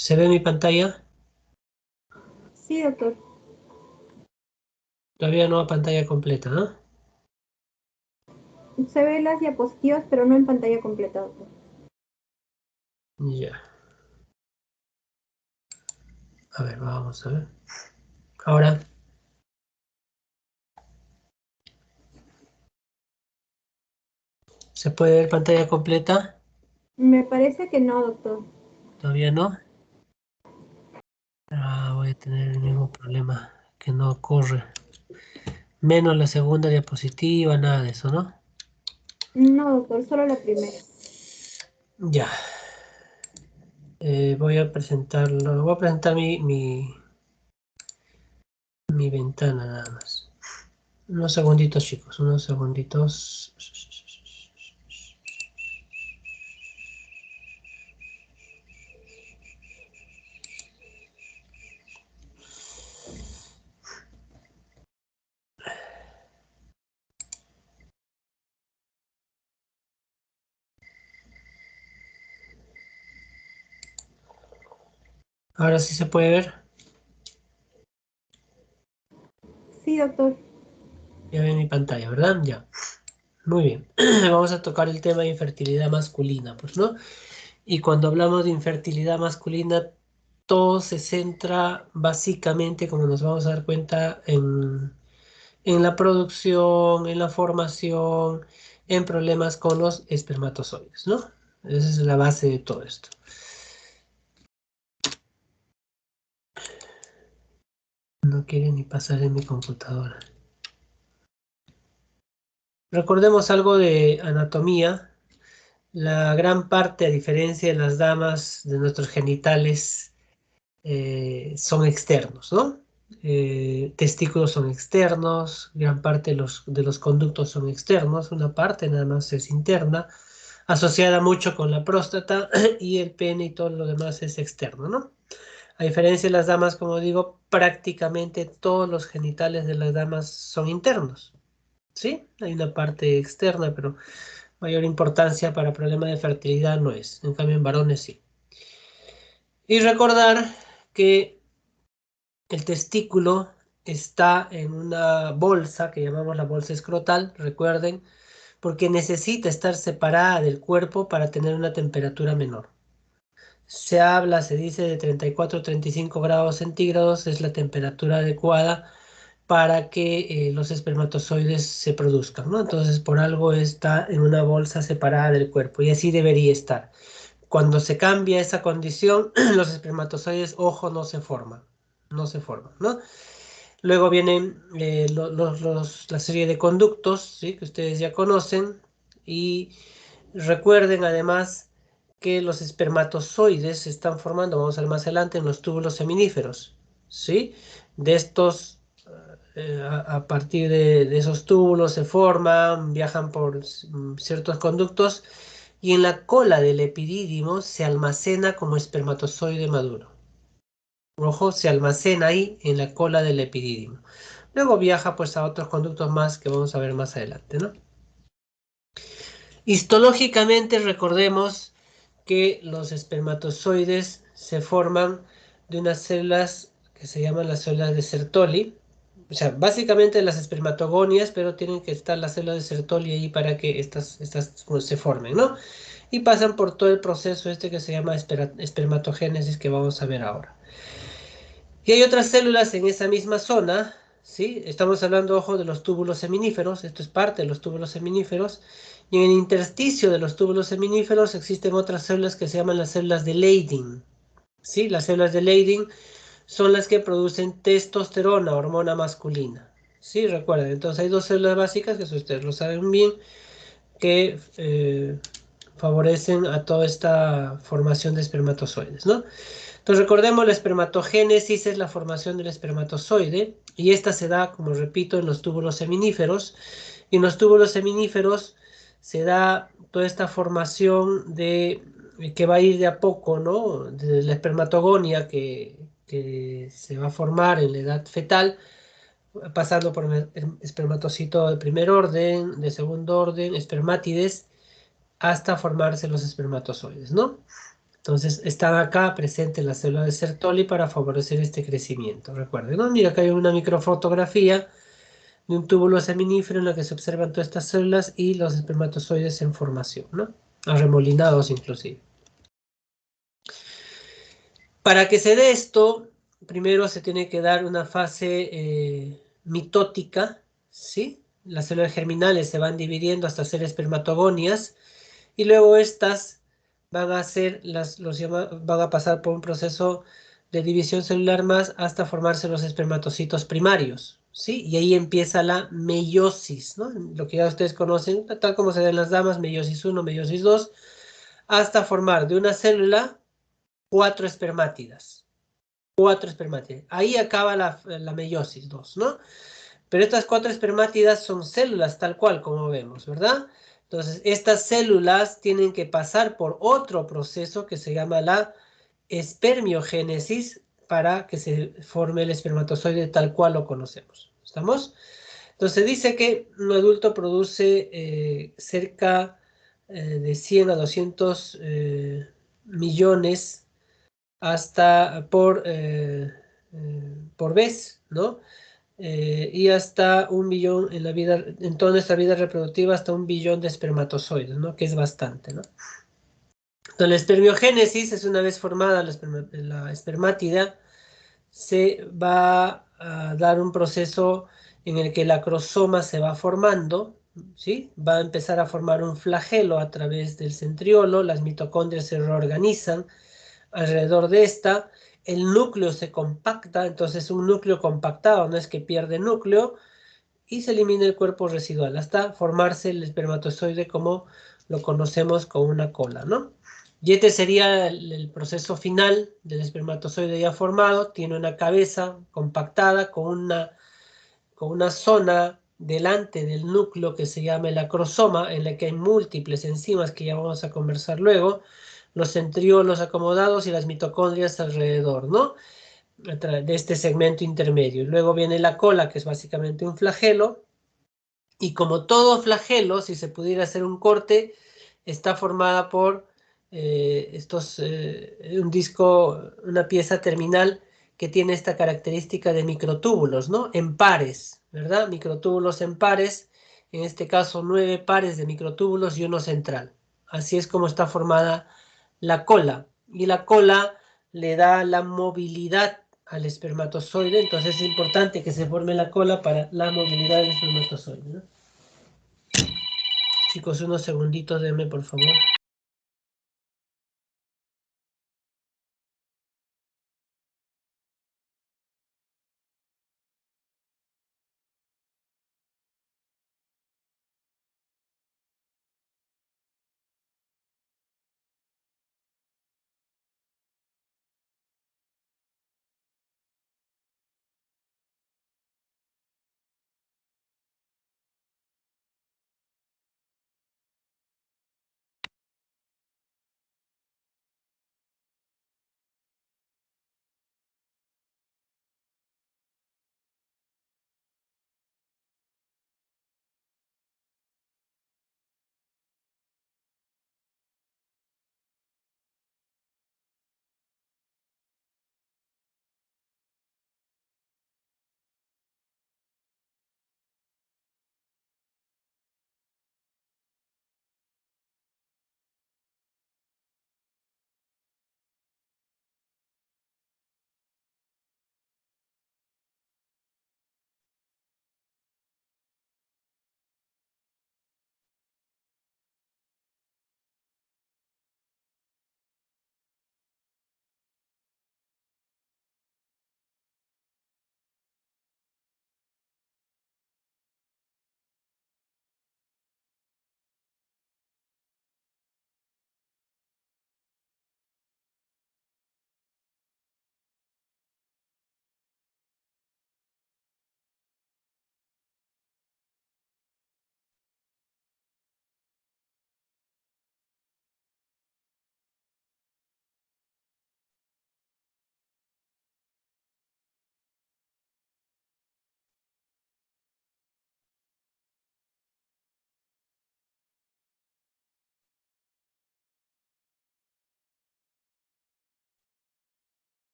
¿Se ve mi pantalla? Sí, doctor. Todavía no a pantalla completa, ¿no? Se ven las diapositivas, pero no en pantalla completa, doctor. Ya. A ver, vamos a ver. Ahora. ¿Se puede ver pantalla completa? Me parece que no, doctor. ¿Todavía no? Voy a tener el mismo problema, que no corre. Menos la segunda diapositiva, nada de eso, ¿no? No, doctor, solo la primera. Ya. Voy a presentarlo. Voy a presentar mi ventana nada más. Unos segunditos, chicos, unos segunditos. Ahora sí se puede ver. Sí, doctor. Ya ven mi pantalla, ¿verdad? Ya. Muy bien. Vamos a tocar el tema de infertilidad masculina, pues, ¿no? Y cuando hablamos de infertilidad masculina, todo se centra básicamente, como nos vamos a dar cuenta, en la producción, en la formación, en problemas con los espermatozoides, ¿no? Esa es la base de todo esto. No quiere ni pasar en mi computadora. Recordemos algo de anatomía. La gran parte, a diferencia de las damas, de nuestros genitales son externos, ¿no? Testículos son externos, gran parte de los conductos son externos, una parte nada más es interna, asociada mucho con la próstata y el pene y todo lo demás es externo, ¿no? A diferencia de las damas, como digo, prácticamente todos los genitales de las damas son internos, ¿sí? Hay una parte externa, pero mayor importancia para problemas de fertilidad no es, en cambio en varones sí. Y recordar que el testículo está en una bolsa que llamamos la bolsa escrotal, recuerden, porque necesita estar separada del cuerpo para tener una temperatura menor. Se dice de 34 a 35 grados centígrados es la temperatura adecuada para que los espermatozoides se produzcan, ¿no? Entonces, por algo está en una bolsa separada del cuerpo y así debería estar. Cuando se cambia esa condición, los espermatozoides, ojo, no se forman, ¿no? Luego vienen la serie de conductos, ¿sí? Que ustedes ya conocen. Y recuerden además que los espermatozoides se están formando, vamos a ver más adelante, en los túbulos seminíferos. ¿Sí? De estos, a partir de esos túbulos se forman, viajan por ciertos conductos y en la cola del epidídimo se almacena como espermatozoide maduro. Ojo, se almacena ahí en la cola del epidídimo. Luego viaja pues a otros conductos más que vamos a ver más adelante, ¿no? Histológicamente recordemos que los espermatozoides se forman de unas células que se llaman las células de Sertoli. O sea, básicamente las espermatogonias, pero tienen que estar las células de Sertoli ahí para que estas pues, se formen, ¿no? Y pasan por todo el proceso este que se llama espermatogénesis que vamos a ver ahora. Y hay otras células en esa misma zona, ¿sí? Estamos hablando, ojo, de los túbulos seminíferos, esto es parte de los túbulos seminíferos, y en el intersticio de los túbulos seminíferos existen otras células que se llaman las células de Leydig, ¿sí? Las células de Leydig son las que producen testosterona, hormona masculina, ¿sí? Recuerden, entonces hay dos células básicas, que ustedes lo saben bien, que favorecen a toda esta formación de espermatozoides, ¿no? Entonces recordemos, la espermatogénesis es la formación del espermatozoide y esta se da, como repito, en los túbulos seminíferos. Y en los túbulos seminíferos se da toda esta formación que va a ir de a poco, ¿no? De la espermatogonia que se va a formar en la edad fetal, pasando por el espermatocito de primer orden, de segundo orden, espermátides, hasta formarse los espermatozoides, ¿no? Entonces, están acá presentes las células de Sertoli para favorecer este crecimiento. Recuerden, ¿no? Mira, acá hay una microfotografía de un túbulo seminífero en la que se observan todas estas células y los espermatozoides en formación, ¿no? Arremolinados inclusive. Para que se dé esto, primero se tiene que dar una fase mitótica, ¿sí? Las células germinales se van dividiendo hasta ser espermatogonias y luego estas van a ser van a pasar por un proceso de división celular más hasta formarse los espermatocitos primarios, ¿sí? Y ahí empieza la meiosis, ¿no? Lo que ya ustedes conocen, tal como se da en las damas, meiosis 1, meiosis 2, hasta formar de una célula cuatro espermátidas. Cuatro espermátidas. Ahí acaba la meiosis 2, ¿no? Pero estas cuatro espermátidas son células tal cual como vemos, ¿verdad? Entonces, estas células tienen que pasar por otro proceso que se llama la espermiogénesis para que se forme el espermatozoide tal cual lo conocemos. ¿Estamos? Entonces dice que un adulto produce cerca de 100 a 200 millones hasta por vez, ¿no? Y hasta 1 billón en la vida, en toda nuestra vida reproductiva, hasta 1 billón de espermatozoides, ¿no? Que es bastante, ¿no? Entonces, la espermiogénesis es una vez formada la espermátida, se va a dar un proceso en el que el acrosoma se va formando, ¿sí? Va a empezar a formar un flagelo a través del centriolo, las mitocondrias se reorganizan alrededor de esta, el núcleo se compacta, entonces un núcleo compactado no es que pierde núcleo, y se elimina el cuerpo residual hasta formarse el espermatozoide como lo conocemos con una cola, ¿no? Y este sería el proceso final del espermatozoide ya formado. Tiene una cabeza compactada con una zona delante del núcleo que se llama el acrosoma, en la que hay múltiples enzimas que ya vamos a conversar luego, los centriolos acomodados y las mitocondrias alrededor, ¿no? De este segmento intermedio. Luego viene la cola, que es básicamente un flagelo, y como todo flagelo, si se pudiera hacer un corte, está formada por un disco, una pieza terminal que tiene esta característica de microtúbulos, ¿no? En pares, ¿verdad? Microtúbulos en pares, en este caso 9 pares de microtúbulos y uno central. Así es como está formada la cola. Y la cola le da la movilidad al espermatozoide, entonces es importante que se forme la cola para la movilidad del espermatozoide, ¿no? Chicos, unos segunditos, denme por favor.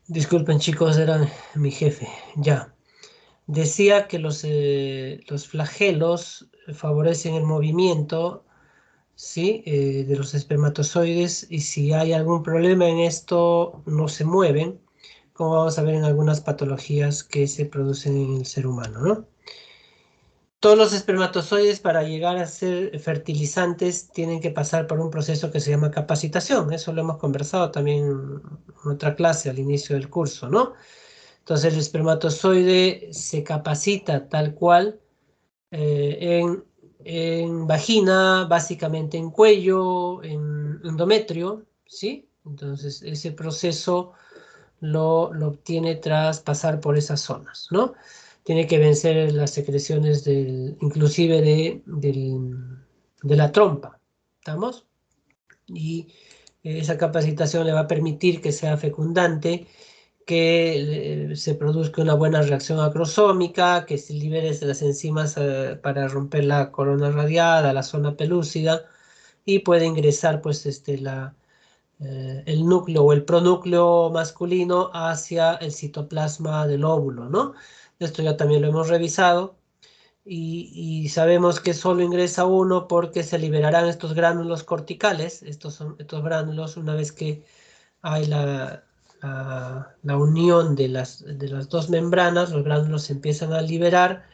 Disculpen chicos, era mi jefe. Ya. Decía que los flagelos favorecen el movimiento, ¿sí? De los espermatozoides, y si hay algún problema en esto, no se mueven, como vamos a ver en algunas patologías que se producen en el ser humano, ¿no? Todos los espermatozoides, para llegar a ser fertilizantes, tienen que pasar por un proceso que se llama capacitación. Eso lo hemos conversado también en otra clase al inicio del curso, ¿no? Entonces el espermatozoide se capacita tal cual, en vagina, básicamente en cuello, en endometrio, ¿sí? Entonces ese proceso lo obtiene tras pasar por esas zonas, ¿no? Tiene que vencer las secreciones inclusive de la trompa, ¿estamos? Y esa capacitación le va a permitir que sea fecundante, que se produzca una buena reacción acrosómica, que se libere las enzimas para romper la corona radiada, la zona pelúcida, y puede ingresar pues el núcleo o el pronúcleo masculino hacia el citoplasma del óvulo, ¿no? Esto ya también lo hemos revisado, y sabemos que solo ingresa uno porque se liberarán estos gránulos corticales. Estos gránulos, una vez que hay la unión de las dos membranas, los gránulos se empiezan a liberar,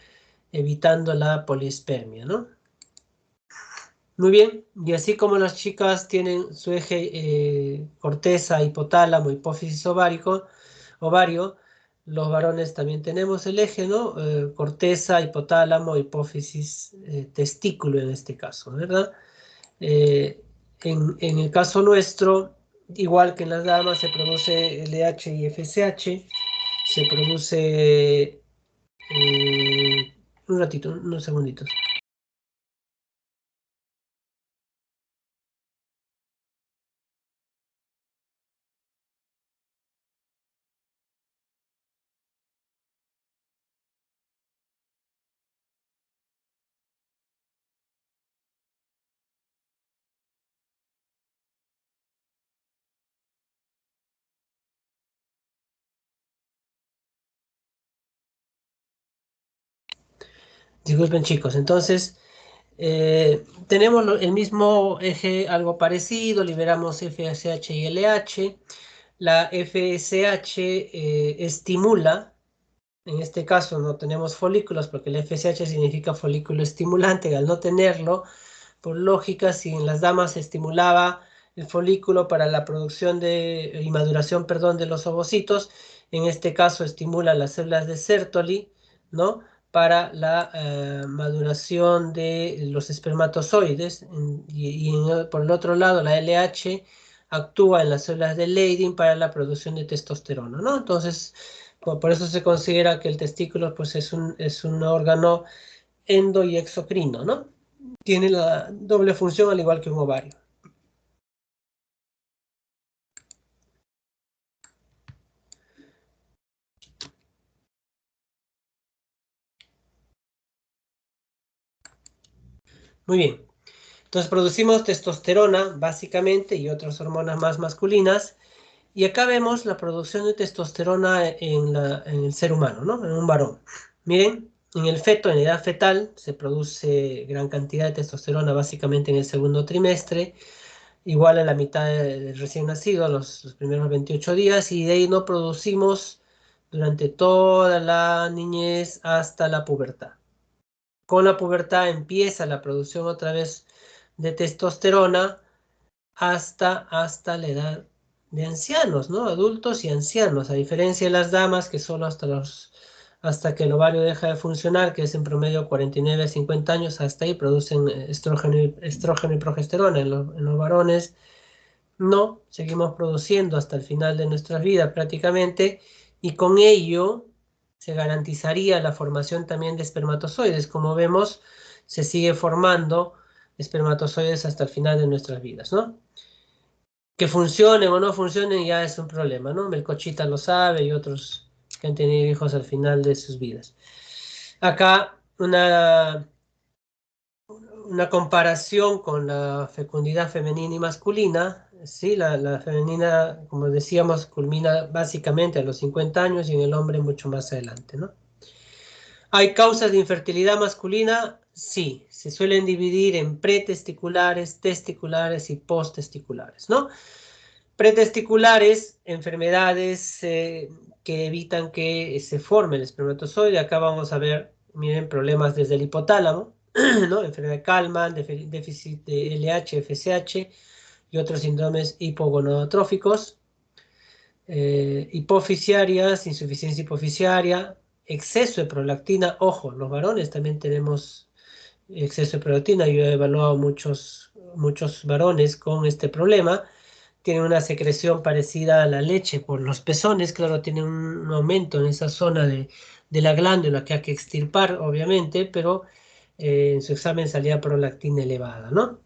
evitando la poliespermia, ¿no? Muy bien, y así como las chicas tienen su eje, corteza, hipotálamo, hipófisis ovario, los varones también tenemos el eje, ¿no? Corteza, hipotálamo, hipófisis, testículo en este caso, ¿verdad? Eh, en el caso nuestro, igual que en las damas, se produce LH y FSH, se produce... un ratito, unos segunditos. Disculpen chicos, entonces tenemos el mismo eje, algo parecido, liberamos FSH y LH. La FSH estimula, en este caso no tenemos folículos porque el FSH significa folículo estimulante. Al no tenerlo, por lógica, si en las damas se estimulaba el folículo para la producción y maduración, perdón, de los ovocitos, en este caso estimula las células de Sertoli, ¿no? Para la maduración de los espermatozoides. Por el otro lado, la LH actúa en las células de Leydig para la producción de testosterona, ¿no? Entonces, por eso se considera que el testículo pues, es un órgano endo y exocrino, ¿no? Tiene la doble función al igual que un ovario. Muy bien. Entonces producimos testosterona básicamente y otras hormonas más masculinas. Y acá vemos la producción de testosterona en el ser humano, ¿no? En un varón. Miren, en el feto, en edad fetal, se produce gran cantidad de testosterona básicamente en el segundo trimestre, igual a la mitad del recién nacido, los primeros 28 días, y de ahí no producimos durante toda la niñez hasta la pubertad. Con la pubertad empieza la producción otra vez de testosterona hasta la edad de ancianos, ¿no? Adultos y ancianos, a diferencia de las damas que solo hasta que el ovario deja de funcionar, que es en promedio 49 a 50 años, hasta ahí producen estrógeno y progesterona. En los varones no, seguimos produciendo hasta el final de nuestras vidas prácticamente, y con ello se garantizaría la formación también de espermatozoides. Como vemos, se sigue formando espermatozoides hasta el final de nuestras vidas, ¿no? Que funcionen o no funcionen ya es un problema, ¿no? Melcochita lo sabe y otros que han tenido hijos al final de sus vidas. Acá una comparación con la fecundidad femenina y masculina, ¿sí? La femenina, como decíamos, culmina básicamente a los 50 años y en el hombre mucho más adelante, ¿no? ¿Hay causas de infertilidad masculina? Sí, se suelen dividir en pretesticulares, testiculares y posttesticulares, ¿no? Pretesticulares, enfermedades que evitan que se forme el espermatozoide. Acá vamos a ver, miren, problemas desde el hipotálamo, ¿no? Enfermedad de Kallmann, déficit de LH, FSH y otros síndromes hipogonadotróficos. Hipofisiarias, insuficiencia hipofisiaria, exceso de prolactina. Ojo, los varones también tenemos exceso de prolactina. Yo he evaluado muchos varones con este problema. Tienen una secreción parecida a la leche por los pezones. Claro, tienen un aumento en esa zona de la glándula que hay que extirpar, obviamente, pero en su examen salía prolactina elevada, ¿no?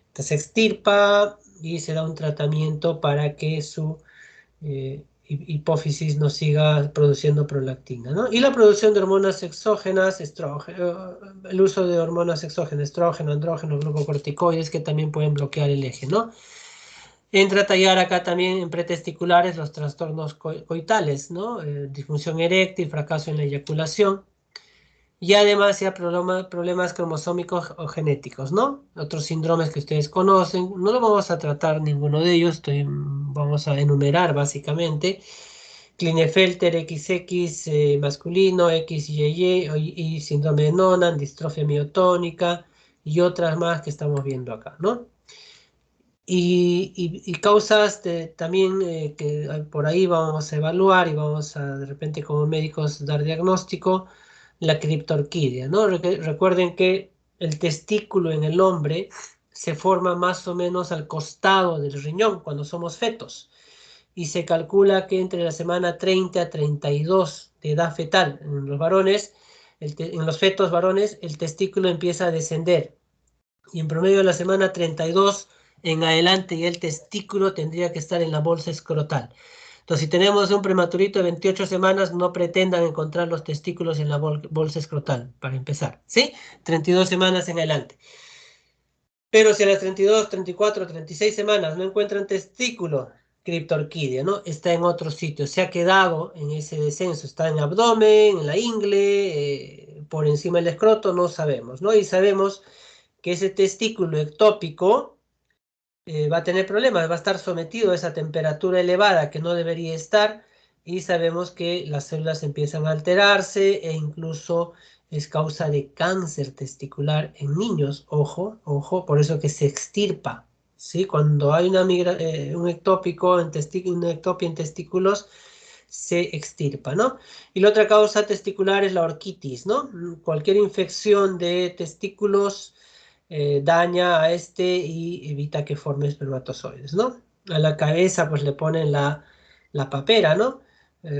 Entonces se extirpa y se da un tratamiento para que su hipófisis no siga produciendo prolactina, ¿no? Y la producción de hormonas exógenas, el uso de hormonas exógenas, estrógeno, andrógeno, glucocorticoides, que también pueden bloquear el eje, ¿no? Entra a tallar acá también en pretesticulares los trastornos coitales, ¿no? Disfunción eréctil, fracaso en la eyaculación. Y además ya problemas cromosómicos o genéticos, ¿no? Otros síndromes que ustedes conocen, no lo vamos a tratar ninguno de ellos, vamos a enumerar básicamente. Klinefelter XX masculino, XYY y síndrome de Noonan, distrofia miotónica y otras más que estamos viendo acá, ¿no? Y causas también que por ahí vamos a evaluar y vamos a de repente como médicos dar diagnóstico, la criptorquidia, ¿no? Recuerden que el testículo en el hombre se forma más o menos al costado del riñón cuando somos fetos y se calcula que entre la semana 30 a 32 de edad fetal en los varones, en los fetos varones, el testículo empieza a descender y en promedio de la semana 32 en adelante ya el testículo tendría que estar en la bolsa escrotal. Entonces, si tenemos un prematurito de 28 semanas, no pretendan encontrar los testículos en la bolsa escrotal, para empezar, ¿sí? 32 semanas en adelante. Pero si a las 32, 34, 36 semanas no encuentran testículo, criptorquidia, ¿no? Está en otro sitio, se ha quedado en ese descenso, está en el abdomen, en la ingle, por encima del escroto, no sabemos, ¿no? Y sabemos que ese testículo ectópico va a tener problemas, va a estar sometido a esa temperatura elevada que no debería estar y sabemos que las células empiezan a alterarse e incluso es causa de cáncer testicular en niños, ojo, ojo, por eso que se extirpa, ¿sí? Cuando hay un ectópico una ectopia en testículos, se extirpa, ¿no? Y la otra causa testicular es la orquitis, ¿no? Cualquier infección de testículos daña a este y evita que forme espermatozoides, ¿no? A la cabeza pues le ponen la papera, ¿no?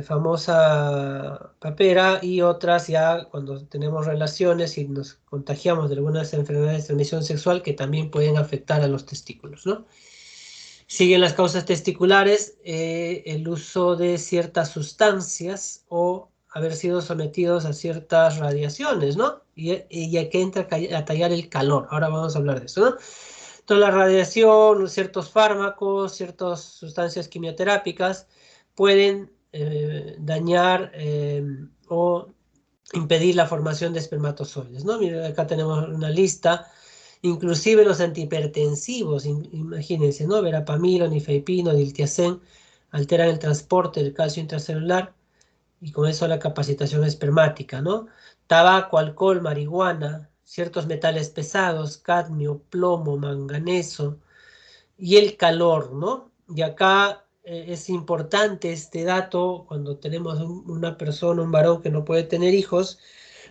Famosa papera y otras ya cuando tenemos relaciones y nos contagiamos de algunas enfermedades de transmisión sexual que también pueden afectar a los testículos, ¿no? Siguen las causas testiculares, el uso de ciertas sustancias o haber sido sometidos a ciertas radiaciones, ¿no? Y aquí entra a tallar el calor. Ahora vamos a hablar de eso, ¿no? Entonces la radiación, ciertos fármacos, ciertas sustancias quimioterápicas pueden dañar o impedir la formación de espermatozoides, ¿no? Miren, acá tenemos una lista. Inclusive los antihipertensivos, imagínense, ¿no? Verapamilo, nifedipino, diltiazem, alteran el transporte del calcio intracelular y con eso la capacitación espermática, ¿no? Tabaco, alcohol, marihuana, ciertos metales pesados, cadmio, plomo, manganeso y el calor, ¿no? Y acá es importante este dato cuando tenemos una persona, un varón que no puede tener hijos,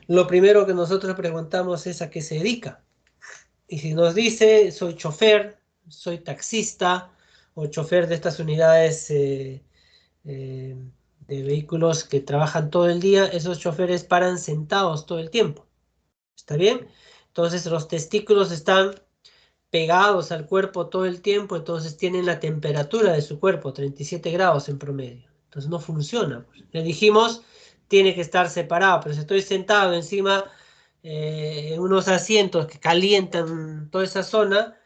lo primero que nosotros preguntamos es a qué se dedica. Y si nos dice, soy chofer, soy taxista o chofer de estas unidades eh, de vehículos que trabajan todo el día, esos choferes paran sentados todo el tiempo. ¿Está bien? Entonces los testículos están pegados al cuerpo todo el tiempo, entonces tienen la temperatura de su cuerpo, 37 grados en promedio. Entonces no funciona, pues. Le dijimos, tiene que estar separado, pero si estoy sentado encima en unos asientos que calientan toda esa zona,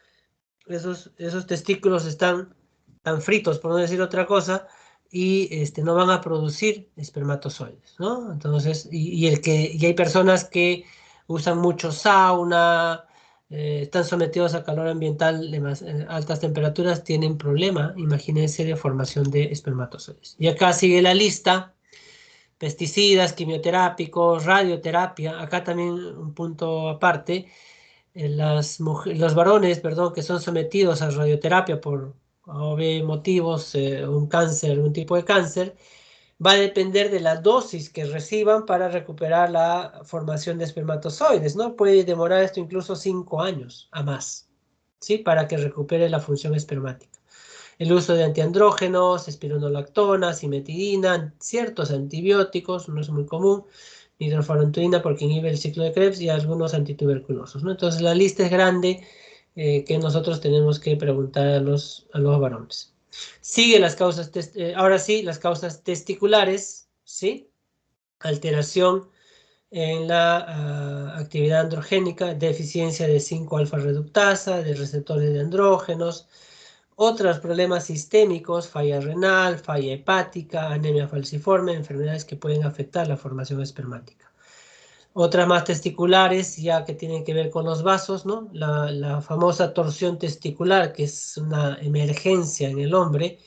esos testículos están tan fritos, por no decir otra cosa, y no van a producir espermatozoides, ¿no? Entonces, y hay personas que usan mucho sauna, están sometidos a calor ambiental de altas temperaturas, tienen problema, imagínense, de formación de espermatozoides. Y acá sigue la lista: pesticidas, quimioterápicos, radioterapia. Acá también un punto aparte: los varones, perdón, que son sometidos a radioterapia por A o B motivos, un cáncer, un tipo de cáncer, va a depender de la dosis que reciban para recuperar la formación de espermatozoides, ¿no? Puede demorar esto incluso 5 años a más, ¿sí? Para que recupere la función espermática. El uso de antiandrógenos, espironolactona, cimetidina, ciertos antibióticos, no es muy común, hidrofurantoína porque inhibe el ciclo de Krebs, y algunos antituberculosos, ¿no? Entonces la lista es grande, que nosotros tenemos que preguntar a los varones. Sigue las causas, ahora sí, las causas testiculares, ¿sí? Alteración en la actividad androgénica, deficiencia de 5-alfa reductasa, de receptores de andrógenos, otros problemas sistémicos, falla renal, falla hepática, anemia falciforme, enfermedades que pueden afectar la formación espermática. Otras más testiculares, ya que tienen que ver con los vasos, ¿no? La famosa torsión testicular, que es una emergencia en el hombre,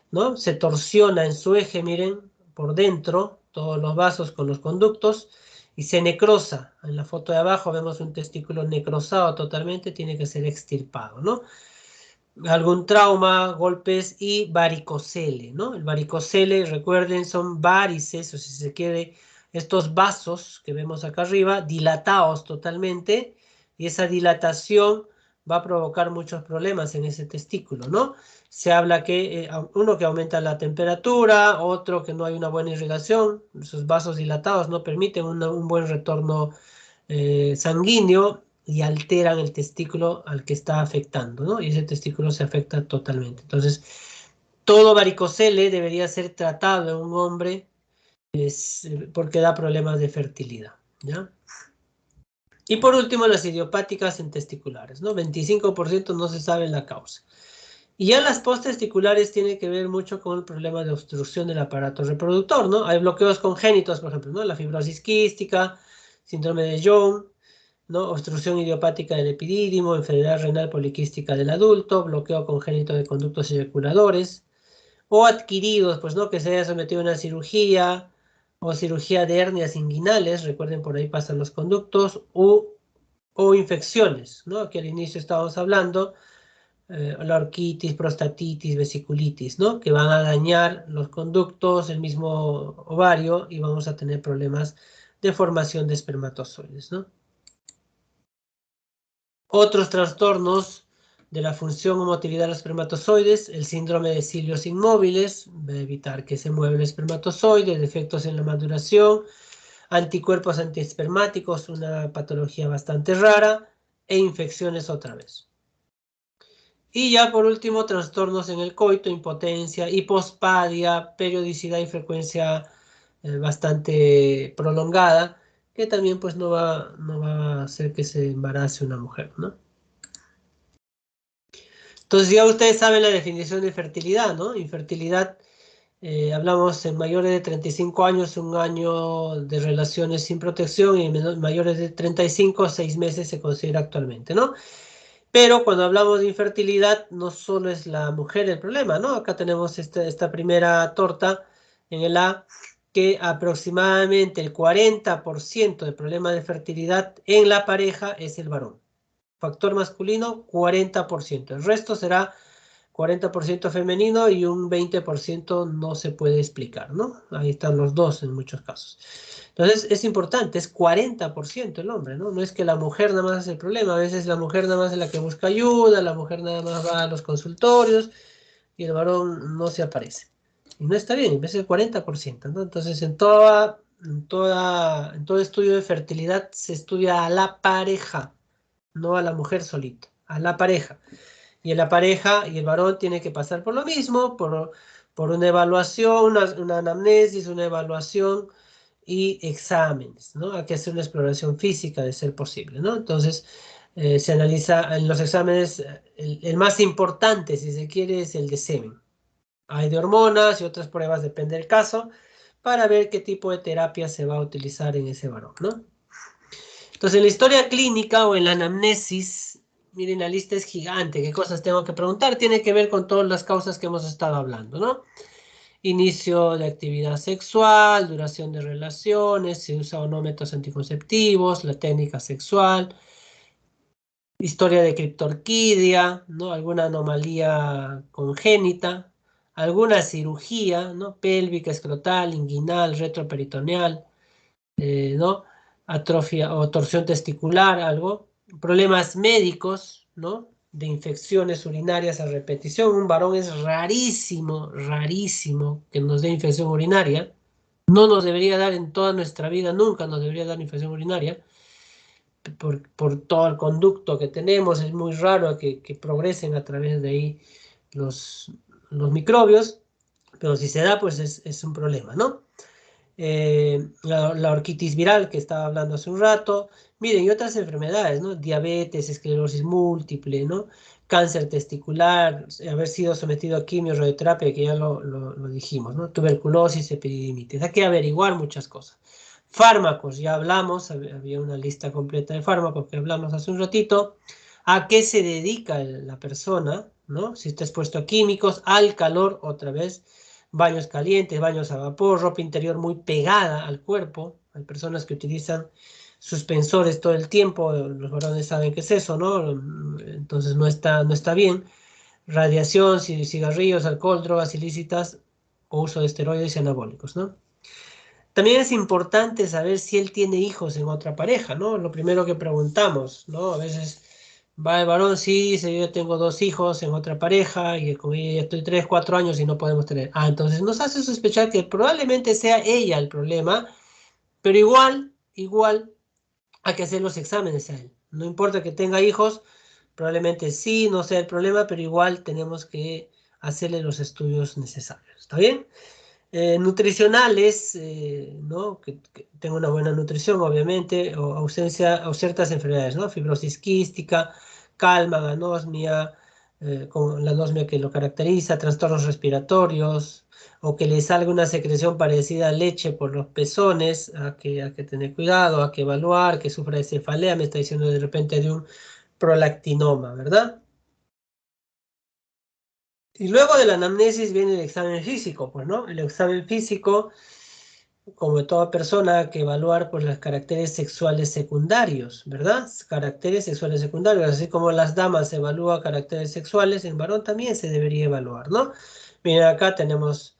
¿no? Se torsiona en su eje, miren, por dentro, todos los vasos con los conductos, y se necrosa. En la foto de abajo vemos un testículo necrosado totalmente, tiene que ser extirpado, ¿no? Algún trauma, golpes y varicocele, ¿no? El varicocele, recuerden, son varices, o si se quiere, estos vasos que vemos acá arriba, dilatados totalmente, y esa dilatación va a provocar muchos problemas en ese testículo, ¿no? Se habla que uno, que aumenta la temperatura, otro, que no hay una buena irrigación, esos vasos dilatados no permiten un buen retorno sanguíneo, y alteran el testículo al que está afectando, ¿no? Y ese testículo se afecta totalmente. Entonces, todo varicocele debería ser tratado en un hombre, porque da problemas de fertilidad, ¿ya? Y por último, las idiopáticas en testiculares, ¿no? 25% no se sabe la causa. Y ya las posttesticulares tienen que ver mucho con el problema de obstrucción del aparato reproductor, ¿no? Hay bloqueos congénitos, por ejemplo, ¿no? La fibrosis quística, síndrome de Young, ¿no? Obstrucción idiopática del epidídimo, enfermedad renal poliquística del adulto, bloqueo congénito de conductos eyaculadores, o adquiridos, pues, ¿no? Que se haya sometido a una cirugía, o cirugía de hernias inguinales, recuerden, por ahí pasan los conductos, o infecciones, ¿no? Que al inicio estábamos hablando, la orquitis, prostatitis, vesiculitis, ¿no? Que van a dañar los conductos, el mismo ovario, y vamos a tener problemas de formación de espermatozoides, ¿no? Otros trastornos de la función o motilidad de los espermatozoides: el síndrome de cilios inmóviles, va a evitar que se mueva el espermatozoide, defectos en la maduración, anticuerpos antiespermáticos, una patología bastante rara, e infecciones otra vez. Y ya por último, trastornos en el coito, impotencia, hipospadia, periodicidad y frecuencia bastante prolongada, que también pues no va a hacer que se embarace una mujer, ¿no? Entonces ya ustedes saben la definición de fertilidad, ¿no? Infertilidad, hablamos en mayores de 35 años, un año de relaciones sin protección, y mayores de 35, 6 meses se considera actualmente, ¿no? Pero cuando hablamos de infertilidad, no solo es la mujer el problema, ¿no? Acá tenemos esta primera torta en el A, que aproximadamente el 40% del problema de fertilidad en la pareja es el varón. Factor masculino, 40%. El resto será 40% femenino, y un 20% no se puede explicar, ¿no? Ahí están los dos en muchos casos. Entonces es importante, es 40% el hombre, ¿no? No es que la mujer nada más es el problema, a veces la mujer nada más es la que busca ayuda, la mujer nada más va a los consultorios, y el varón no se aparece. Y no está bien, en vez del 40%, ¿no? Entonces, en todo estudio de fertilidad se estudia a la pareja, no a la mujer solita, a la pareja. Y en la pareja y el varón tiene que pasar por lo mismo, por una evaluación, una anamnesis, una evaluación y exámenes, ¿no? Hay que hacer una exploración física de ser posible, ¿no? Entonces, se analiza en los exámenes, el más importante, si se quiere, es el de semen. Hay de hormonas y otras pruebas, depende del caso, para ver qué tipo de terapia se va a utilizar en ese varón, ¿no? Entonces, en la historia clínica o en la anamnesis, miren, la lista es gigante. ¿Qué cosas tengo que preguntar? Tiene que ver con todas las causas que hemos estado hablando, ¿no? Inicio de actividad sexual, duración de relaciones, si usa o no métodos anticonceptivos, la técnica sexual, historia de criptorquidia, ¿no? Alguna anomalía congénita, alguna cirugía, ¿no? Pélvica, escrotal, inguinal, retroperitoneal, ¿no? Atrofia o torsión testicular, algo. Problemas médicos, ¿no? De infecciones urinarias a repetición. Un varón es rarísimo, rarísimo que nos dé infección urinaria. No nos debería dar en toda nuestra vida, nunca nos debería dar infección urinaria. Por todo el conducto que tenemos, es muy raro que progresen a través de ahí los, los microbios, pero si se da, pues es un problema, ¿no? La orquitis viral que estaba hablando hace un rato, miren, y otras enfermedades, ¿no? Diabetes, esclerosis múltiple, ¿no? Cáncer testicular, haber sido sometido a quimio, radioterapia, que ya lo dijimos, ¿no? Tuberculosis, epididimitis. Hay que averiguar muchas cosas. Fármacos, ya hablamos, había una lista completa de fármacos que hablamos hace un ratito. ¿A qué se dedica la persona, ¿no? Si está expuesto a químicos, al calor, otra vez, baños calientes, baños a vapor, ropa interior muy pegada al cuerpo. Hay personas que utilizan suspensores todo el tiempo, los varones saben qué es eso, ¿no? Entonces no está bien. Radiación, cigarrillos, alcohol, drogas ilícitas o uso de esteroides y anabólicos, ¿no? También es importante saber si él tiene hijos en otra pareja, ¿no? Lo primero que preguntamos, ¿no? A veces va el varón, sí, dice, yo tengo 2 hijos en otra pareja y con ella ya estoy 3, 4 años y no podemos tener. Ah, entonces nos hace sospechar que probablemente sea ella el problema, pero igual hay que hacer los exámenes a él. No importa que tenga hijos, probablemente sí, no sea el problema, pero igual tenemos que hacerle los estudios necesarios. ¿Está bien? Nutricionales, ¿no? Que tenga una buena nutrición, obviamente, o ausencia o ciertas enfermedades, ¿no? Fibrosis quística, calma, anosmia, con la anosmia que lo caracteriza, trastornos respiratorios, o que le salga una secreción parecida a leche por los pezones, hay que tener cuidado, hay que evaluar, que sufra de cefalea, me está diciendo de repente de un prolactinoma, ¿verdad? Y luego de la anamnesis viene el examen físico, pues, ¿no? El examen físico, como toda persona, hay que evaluar pues los caracteres sexuales secundarios, ¿verdad? Caracteres sexuales secundarios, así como las damas evalúan caracteres sexuales, en varón también se debería evaluar, ¿no? Miren, acá tenemos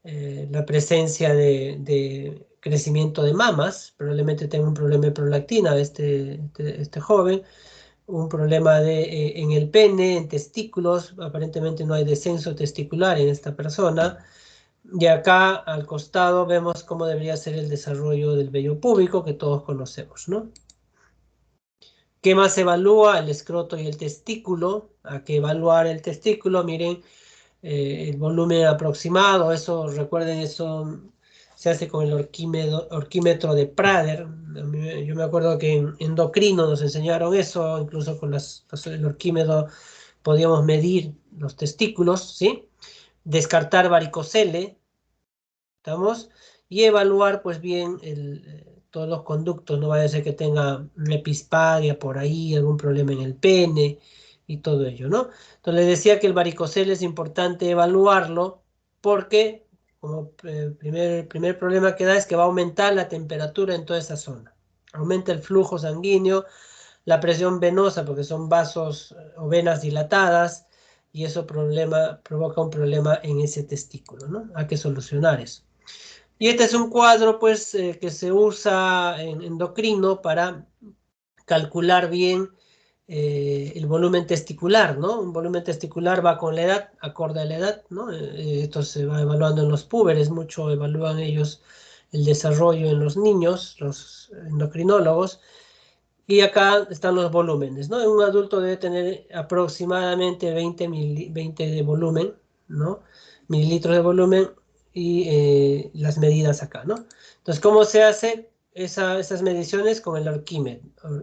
la presencia de crecimiento de mamas, probablemente tenga un problema de prolactina este joven, un problema en el pene, en testículos, aparentemente no hay descenso testicular en esta persona. Y acá al costado vemos cómo debería ser el desarrollo del vello púbico que todos conocemos, ¿no? ¿Qué más se evalúa? El escroto y el testículo. Hay que evaluar el testículo, miren, el volumen aproximado, eso, recuerden, eso se hace con el orquímetro de Prader. Yo me acuerdo que en endocrino nos enseñaron eso, incluso con el orquímetro podíamos medir los testículos, ¿sí? Descartar varicocele, ¿estamos? Y evaluar pues bien todos los conductos, no vaya a ser que tenga una epispadia por ahí, algún problema en el pene y todo ello, ¿no? Entonces les decía que el varicocele es importante evaluarlo porque como primer problema que da es que va a aumentar la temperatura en toda esa zona. Aumenta el flujo sanguíneo, la presión venosa porque son vasos o venas dilatadas y eso provoca un problema en ese testículo, ¿no? Hay que solucionar eso. Y este es un cuadro, pues, que se usa en endocrino para calcular bien el volumen testicular, ¿no? Un volumen testicular va con la edad, acorde a la edad, ¿no? Esto se va evaluando en los púberes, mucho evalúan ellos el desarrollo en los niños, los endocrinólogos, y acá están los volúmenes, ¿no? Un adulto debe tener aproximadamente 20 de volumen, ¿no? Mililitros de volumen y las medidas acá, ¿no? Entonces, ¿cómo se hace esas mediciones? Con el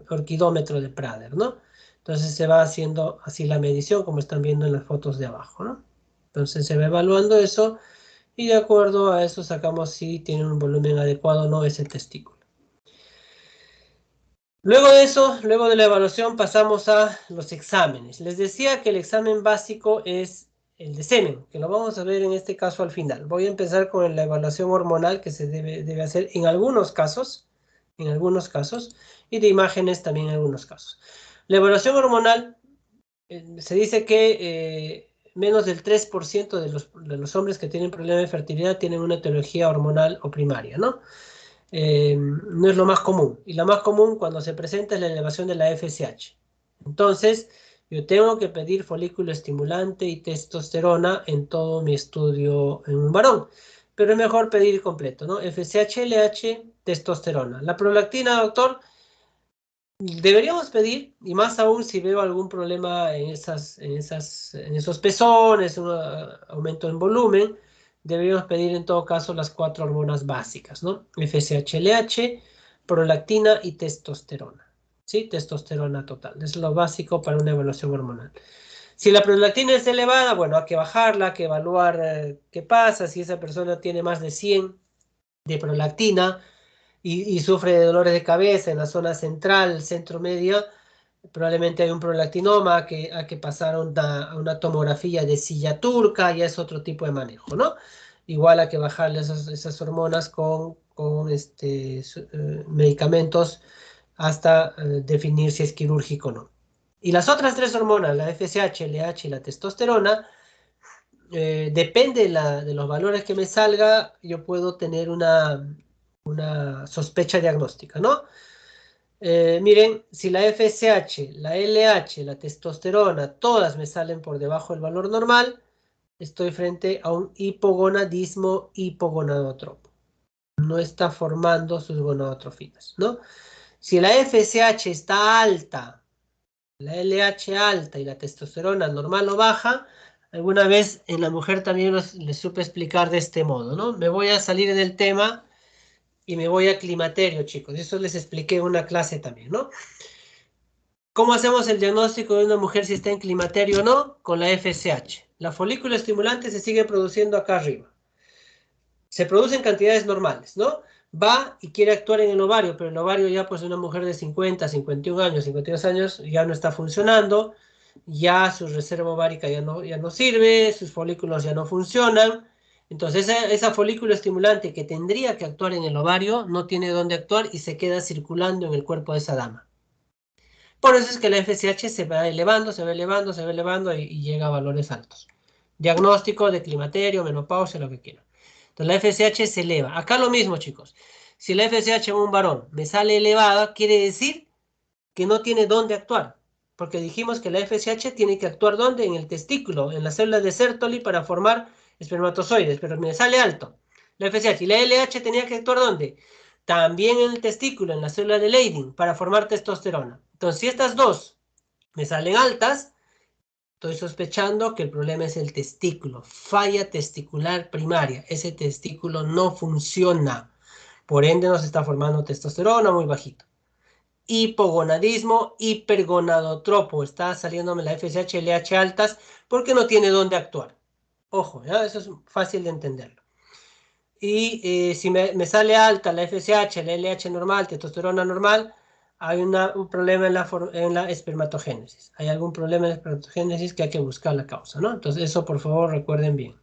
orquidómetro de Prader, ¿no? Entonces se va haciendo así la medición, como están viendo en las fotos de abajo, ¿no? Entonces se va evaluando eso y de acuerdo a eso sacamos si tiene un volumen adecuado o no ese testículo. Luego de eso, luego de la evaluación, pasamos a los exámenes. Les decía que el examen básico es el de semen, que lo vamos a ver en este caso al final. Voy a empezar con la evaluación hormonal que se debe hacer en algunos casos, y de imágenes también en algunos casos. La evaluación hormonal, se dice que menos del 3% de los hombres que tienen problemas de fertilidad tienen una etiología hormonal o primaria, ¿no? No es lo más común. Y lo más común cuando se presenta es la elevación de la FSH. Entonces, yo tengo que pedir folículo estimulante y testosterona en todo mi estudio en un varón. Pero es mejor pedir completo, ¿no? FSH, LH, testosterona. La prolactina, doctor, deberíamos pedir, y más aún si veo algún problema en esos pezones, un aumento en volumen, deberíamos pedir en todo caso las 4 hormonas básicas, ¿no? FSH, LH, prolactina y testosterona. ¿Sí? Testosterona total. Es lo básico para una evaluación hormonal. Si la prolactina es elevada, bueno, hay que bajarla, hay que evaluar qué pasa. Si esa persona tiene más de 100 de prolactina, y sufre de dolores de cabeza en la zona central, centro media, probablemente hay un prolactinoma, hay que pasar a una tomografía de silla turca, ya es otro tipo de manejo, ¿no? Igual hay que bajarle esas hormonas con medicamentos hasta definir si es quirúrgico o no. Y las otras 3 hormonas, la FSH, LH y la testosterona, depende de los valores que me salga, yo puedo tener una sospecha diagnóstica, ¿no? Miren, si la FSH, la LH, la testosterona, todas me salen por debajo del valor normal, estoy frente a un hipogonadismo hipogonadotropo. No está formando sus gonadotrofinas, ¿no? Si la FSH está alta, la LH alta y la testosterona normal o baja, alguna vez en la mujer también les supe explicar de este modo, ¿no? Me voy a salir del tema y me voy a climaterio, chicos. Eso les expliqué en una clase también, ¿no? ¿Cómo hacemos el diagnóstico de una mujer si está en climaterio o no? Con la FSH. La folícula estimulante se sigue produciendo acá arriba. Se produce en cantidades normales, ¿no? Va y quiere actuar en el ovario, pero el ovario ya pues de una mujer de 50, 51 años, 52 años ya no está funcionando, ya su reserva ovárica ya no sirve, sus folículos ya no funcionan. Entonces esa folícula estimulante que tendría que actuar en el ovario no tiene dónde actuar y se queda circulando en el cuerpo de esa dama. Por eso es que la FSH se va elevando, se va elevando, se va elevando y llega a valores altos. Diagnóstico de climaterio, menopausia, lo que quiera. Entonces la FSH se eleva. Acá lo mismo, chicos. Si la FSH en un varón me sale elevada, quiere decir que no tiene dónde actuar. Porque dijimos que la FSH tiene que actuar ¿dónde? En el testículo, en las células de Sertoli para formar espermatozoides, pero me sale alto. La FSH y la LH tenía que actuar ¿dónde? También en el testículo, en la célula de Leydig, para formar testosterona. Entonces, si estas dos me salen altas, estoy sospechando que el problema es el testículo, falla testicular primaria. Ese testículo no funciona. Por ende, nos está formando testosterona muy bajito. Hipogonadismo, hipergonadotropo. Está saliéndome la FSH, LH altas porque no tiene dónde actuar. Ojo, ¿ya? Eso es fácil de entenderlo. Y si me sale alta la FSH, la LH normal, testosterona normal, hay un problema en la espermatogénesis. Hay algún problema en la espermatogénesis que hay que buscar la causa, ¿no? Entonces eso por favor recuerden bien.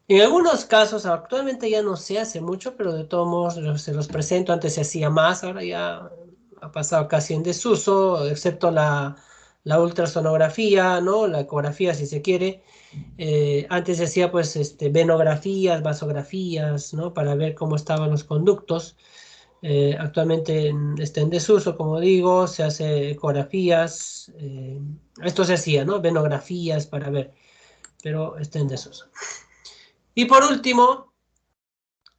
En algunos casos, actualmente ya no se hace mucho, pero de todos modos se los presento. Antes se hacía más, ahora ya ha pasado casi en desuso, excepto la ultrasonografía, ¿no? La ecografía si se quiere. Antes se hacía pues venografías, vasografías, ¿no? Para ver cómo estaban los conductos. Actualmente está en desuso, como digo, se hace ecografías, esto se hacía, ¿no? Venografías para ver, pero está en desuso. Y por último,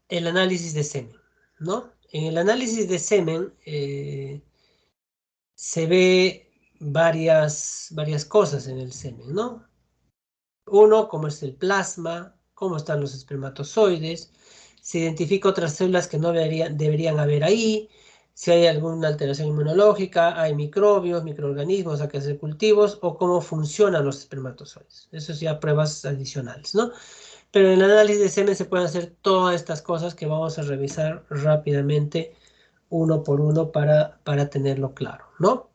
el análisis de semen, ¿no? En el análisis de semen se ve varias cosas en el semen, ¿no? Uno, cómo es el plasma, cómo están los espermatozoides, se identifica otras células que no deberían haber ahí, si hay alguna alteración inmunológica, hay microbios, microorganismos, hay que hacer cultivos, o cómo funcionan los espermatozoides. Eso sí, ya pruebas adicionales, ¿no? Pero en el análisis de semen se pueden hacer todas estas cosas que vamos a revisar rápidamente, uno por uno, para tenerlo claro, ¿no?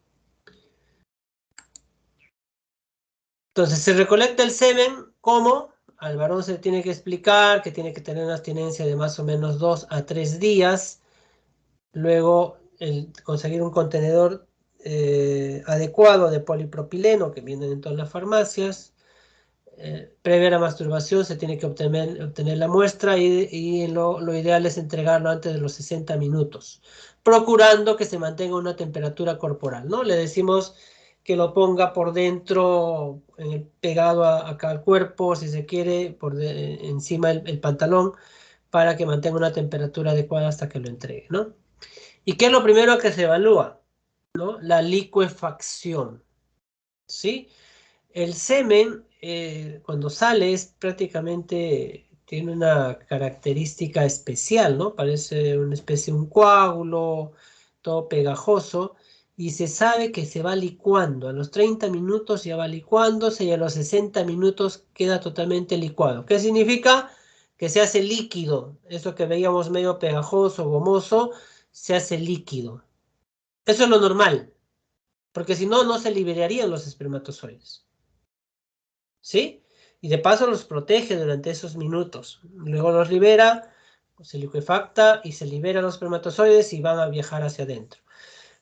Entonces se recolecta el semen, ¿cómo? Al varón se le tiene que explicar que tiene que tener una abstinencia de más o menos 2 a 3 días. Luego conseguir un contenedor adecuado de polipropileno que vienen en todas las farmacias. Previa a la masturbación se tiene que obtener la muestra y lo ideal es entregarlo antes de los 60 minutos, procurando que se mantenga una temperatura corporal, ¿no? Le decimos que lo ponga por dentro, pegado acá al cuerpo, si se quiere, encima el pantalón, para que mantenga una temperatura adecuada hasta que lo entregue, ¿no? ¿Y qué es lo primero que se evalúa? ¿No? La licuefacción, ¿sí? El semen, cuando sale, es prácticamente, tiene una característica especial, ¿no? Parece una especie de un coágulo, todo pegajoso, y se sabe que se va licuando. A los 30 minutos ya va licuándose y a los 60 minutos queda totalmente licuado. ¿Qué significa? Que se hace líquido. Eso que veíamos medio pegajoso, gomoso, se hace líquido. Eso es lo normal, porque si no, no se liberarían los espermatozoides. ¿Sí? Y de paso los protege durante esos minutos. Luego los libera, se liquefacta y se liberan los espermatozoides y van a viajar hacia adentro.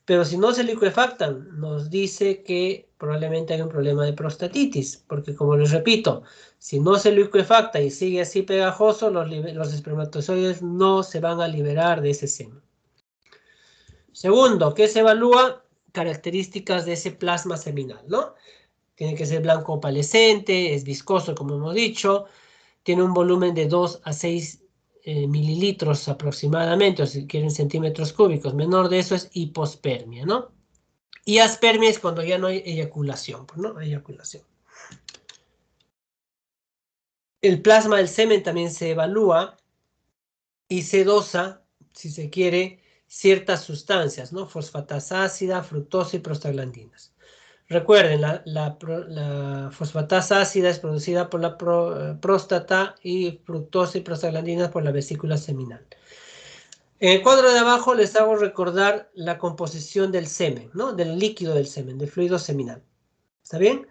Pero si no se liquefactan, nos dice que probablemente hay un problema de prostatitis, porque como les repito, si no se liquefacta y sigue así pegajoso, los espermatozoides no se van a liberar de ese semen. Segundo, ¿qué se evalúa? Características de ese plasma seminal, ¿no? Tiene que ser blanco opalescente, es viscoso, como hemos dicho, tiene un volumen de 2 a 6 mililitros aproximadamente, o si quieren centímetros cúbicos. Menor de eso es hipospermia, ¿no? Y aspermia es cuando ya no hay eyaculación, pues, ¿no? Eyaculación. El plasma del semen también se evalúa y se dosa, si se quiere, ciertas sustancias, ¿no? Fosfatasa ácida, fructosa y prostaglandinas. Recuerden, la fosfatasa ácida es producida por la próstata y fructosa y prostaglandinas por la vesícula seminal. En el cuadro de abajo les hago recordar la composición del semen, ¿no? Del líquido del semen, del fluido seminal. ¿Está bien?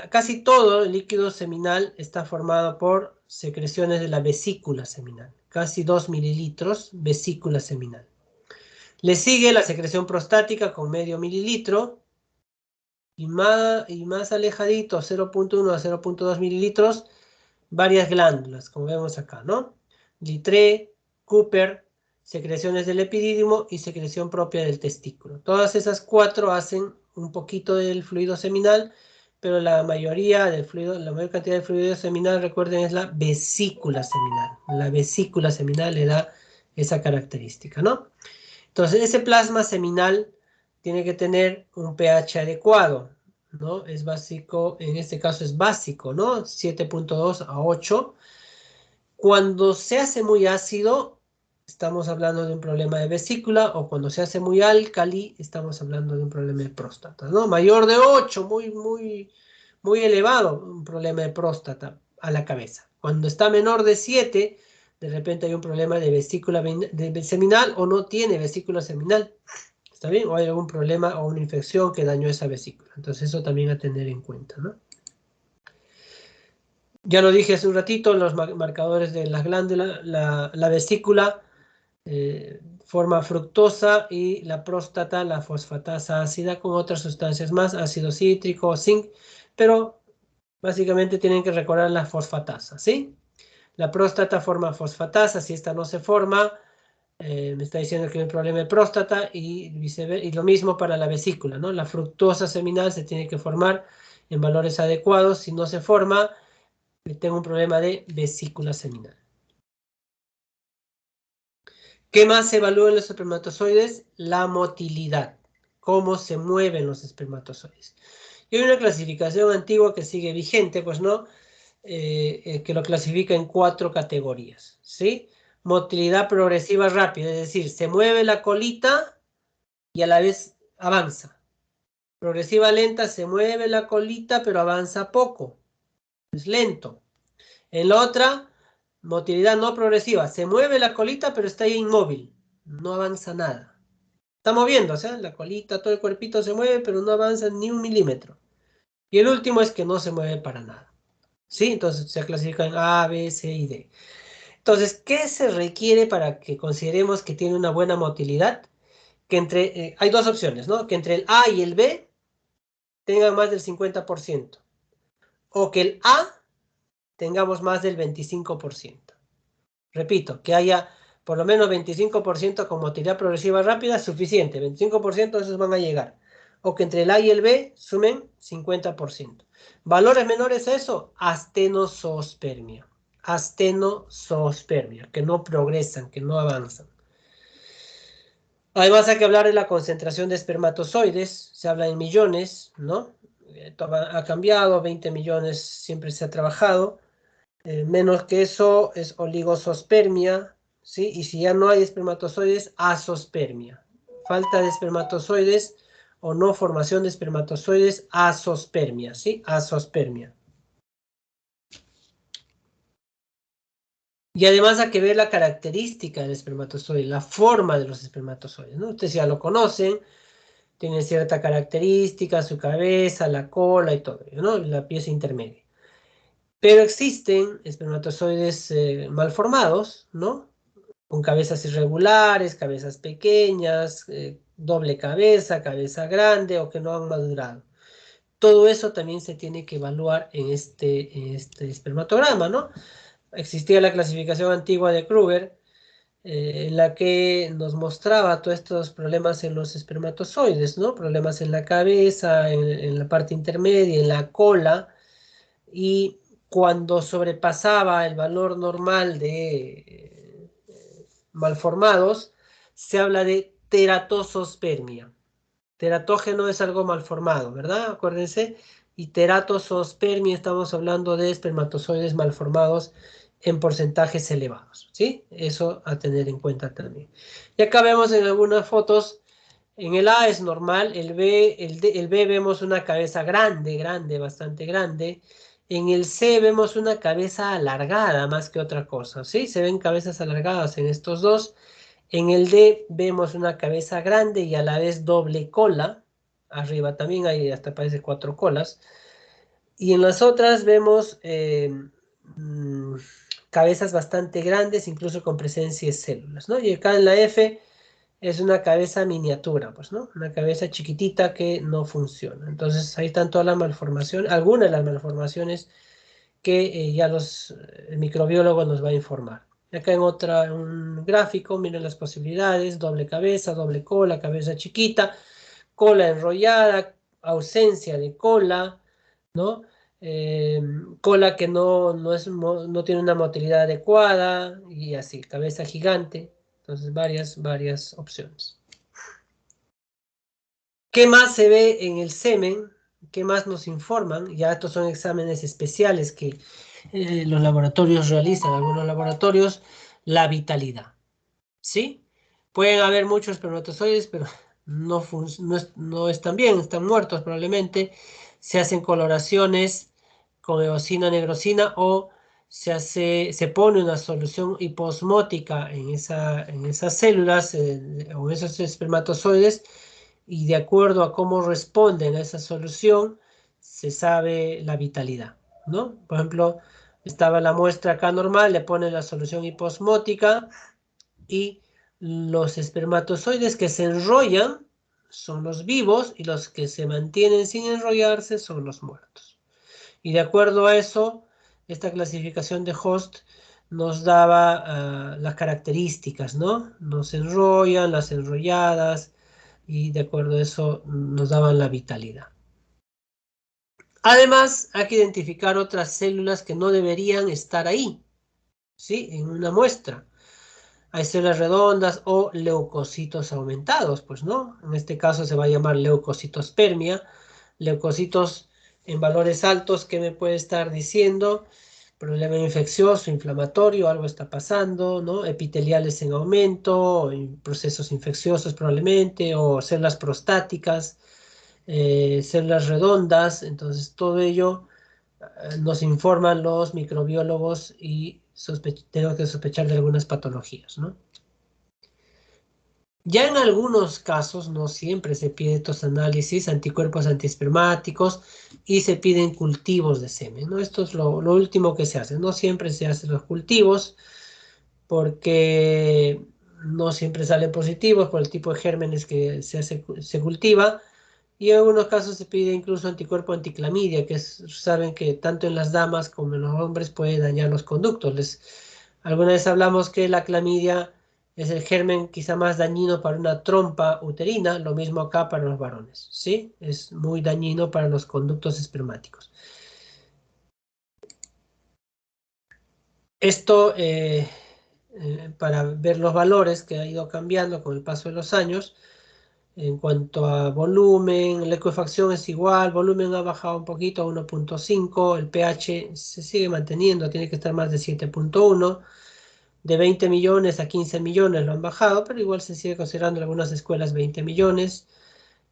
Casi todo el líquido seminal está formado por secreciones de la vesícula seminal. Casi 2 mililitros vesícula seminal. Le sigue la secreción prostática con medio mililitro. Y más alejadito, 0.1 a 0.2 mililitros, varias glándulas, como vemos acá, ¿no? Littré, Cooper, secreciones del epidídimo y secreción propia del testículo. Todas esas cuatro hacen un poquito del fluido seminal, pero la mayor cantidad de fluido seminal, recuerden, es la vesícula seminal. La vesícula seminal le da esa característica, ¿no? Entonces, ese plasma seminal tiene que tener un pH adecuado, ¿no? Es básico, en este caso es básico, ¿no? 7.2 a 8. Cuando se hace muy ácido, estamos hablando de un problema de vesícula, o cuando se hace muy álcali, estamos hablando de un problema de próstata, ¿no? Mayor de 8, muy elevado, un problema de próstata a la cabeza. Cuando está menor de 7, de repente hay un problema de vesícula seminal o no tiene vesícula seminal. ¿Está bien? O hay algún problema o una infección que dañó esa vesícula. Entonces eso también a tener en cuenta, ¿no? Ya lo dije hace un ratito, los marcadores de las glándulas, la vesícula forma fructosa y la próstata la fosfatasa ácida con otras sustancias más, ácido cítrico, zinc, pero básicamente tienen que recordar la fosfatasa, ¿sí? La próstata forma fosfatasa, si esta no se forma, Me está diciendo que hay un problema de próstata y viceversa, y lo mismo para la vesícula, ¿no? La fructuosa seminal se tiene que formar en valores adecuados. Si no se forma, tengo un problema de vesícula seminal. ¿Qué más se evalúa en los espermatozoides? La motilidad, cómo se mueven los espermatozoides. Y hay una clasificación antigua que sigue vigente, pues no, que lo clasifica en 4 categorías, ¿sí? Motilidad progresiva rápida, es decir, se mueve la colita y a la vez avanza. Progresiva lenta, se mueve la colita pero avanza poco, es lento. En la otra, motilidad no progresiva, se mueve la colita pero está ahí inmóvil, no avanza nada. Está moviéndose, ¿eh? La colita, todo el cuerpito se mueve pero no avanza ni 1 milímetro. Y el último es que no se mueve para nada. ¿Sí? Entonces se clasifican A, B, C y D. Entonces, ¿qué se requiere para que consideremos que tiene una buena motilidad? Que hay dos opciones, ¿no? Que entre el A y el B tengan más del 50%. O que el A tengamos más del 25%. Repito, que haya por lo menos 25% con motilidad progresiva rápida, suficiente. 25% de esos van a llegar. O que entre el A y el B sumen 50%. Valores menores a eso, astenozoospermia. Astenozoospermia, que no progresan, que no avanzan. Además hay que hablar de la concentración de espermatozoides, se habla en millones, ¿no? Ha cambiado, 20 millones siempre se ha trabajado. Menos que eso es oligosospermia, ¿sí? Y si ya no hay espermatozoides, asospermia. Falta de espermatozoides o no formación de espermatozoides, asospermia, ¿sí? Asospermia. Y además hay que ver la característica del espermatozoide, la forma de los espermatozoides, ¿no? Ustedes ya lo conocen, tienen cierta característica, su cabeza, la cola y todo, ¿no? La pieza intermedia. Pero existen espermatozoides malformados, ¿no? Con cabezas irregulares, cabezas pequeñas, doble cabeza, cabeza grande o que no han madurado. Todo eso también se tiene que evaluar en este espermatograma, ¿no? Existía la clasificación antigua de Kruger, en la que nos mostraba todos estos problemas en los espermatozoides, ¿no? Problemas en la cabeza, en la parte intermedia, en la cola, y cuando sobrepasaba el valor normal de malformados, se habla de teratosospermia. Teratógeno es algo malformado, ¿verdad? Acuérdense. Y teratosospermia estamos hablando de espermatozoides malformados en porcentajes elevados, ¿sí? Eso a tener en cuenta también. Y acá vemos en algunas fotos, en el A es normal, el B vemos una cabeza grande, grande, bastante grande. En el C vemos una cabeza alargada más que otra cosa, ¿sí? Se ven cabezas alargadas en estos dos. En el D vemos una cabeza grande y a la vez doble cola. Arriba también hay hasta parece 4 colas. Y en las otras vemos mm, cabezas bastante grandes, incluso con presencia de células, ¿no? Y acá en la F es una cabeza miniatura, pues, ¿no? Una cabeza chiquitita que no funciona. Entonces ahí están todas las malformaciones, algunas de las malformaciones que ya el microbiólogo nos va a informar. Acá en un gráfico, miren las posibilidades, doble cabeza, doble cola, cabeza chiquita, cola enrollada, ausencia de cola, ¿no? Cola que no tiene una motilidad adecuada y así, cabeza gigante. Entonces, varias opciones. ¿Qué más se ve en el semen? ¿Qué más nos informan? Ya estos son exámenes especiales que los laboratorios realizan, algunos laboratorios, la vitalidad, ¿sí? Pueden haber muchos espermatozoides, pero no están bien, están muertos probablemente. Se hacen coloraciones con eosina, negrosina o se pone una solución hiposmótica en esas células o esos espermatozoides y de acuerdo a cómo responden a esa solución se sabe la vitalidad, ¿no? Por ejemplo, estaba la muestra acá normal, le pone la solución hiposmótica y los espermatozoides que se enrollan son los vivos y los que se mantienen sin enrollarse son los muertos. Y de acuerdo a eso, esta clasificación de Host nos daba las características, ¿no? Nos enrollan, las enrolladas, y de acuerdo a eso nos daban la vitalidad. Además, hay que identificar otras células que no deberían estar ahí, ¿sí? En una muestra. Hay células redondas o leucocitos aumentados, pues, ¿no? En este caso se va a llamar leucocitospermia. Leucocitos en valores altos, ¿qué me puede estar diciendo? Problema infeccioso, inflamatorio, algo está pasando, ¿no? Epiteliales en aumento, procesos infecciosos probablemente, o células prostáticas, células redondas. Entonces, todo ello nos informan los microbiólogos y tengo que sospechar de algunas patologías, ¿no? Ya en algunos casos, no siempre se pide estos análisis, anticuerpos antiespermáticos, y se piden cultivos de semen, ¿no? Esto es lo último que se hace. No siempre se hacen los cultivos porque no siempre salen positivos por el tipo de gérmenes que se cultiva. Y en algunos casos se pide incluso anticuerpo anticlamidia, que saben que tanto en las damas como en los hombres puede dañar los conductos. Alguna vez hablamos que la clamidia es el germen quizá más dañino para una trompa uterina, lo mismo acá para los varones, ¿sí? Es muy dañino para los conductos espermáticos. Esto para ver los valores que ha ido cambiando con el paso de los años. En cuanto a volumen, la ecuifacción es igual, volumen ha bajado un poquito a 1.5, el pH se sigue manteniendo, tiene que estar más de 7.1, de 20 millones a 15 millones lo han bajado, pero igual se sigue considerando en algunas escuelas 20 millones.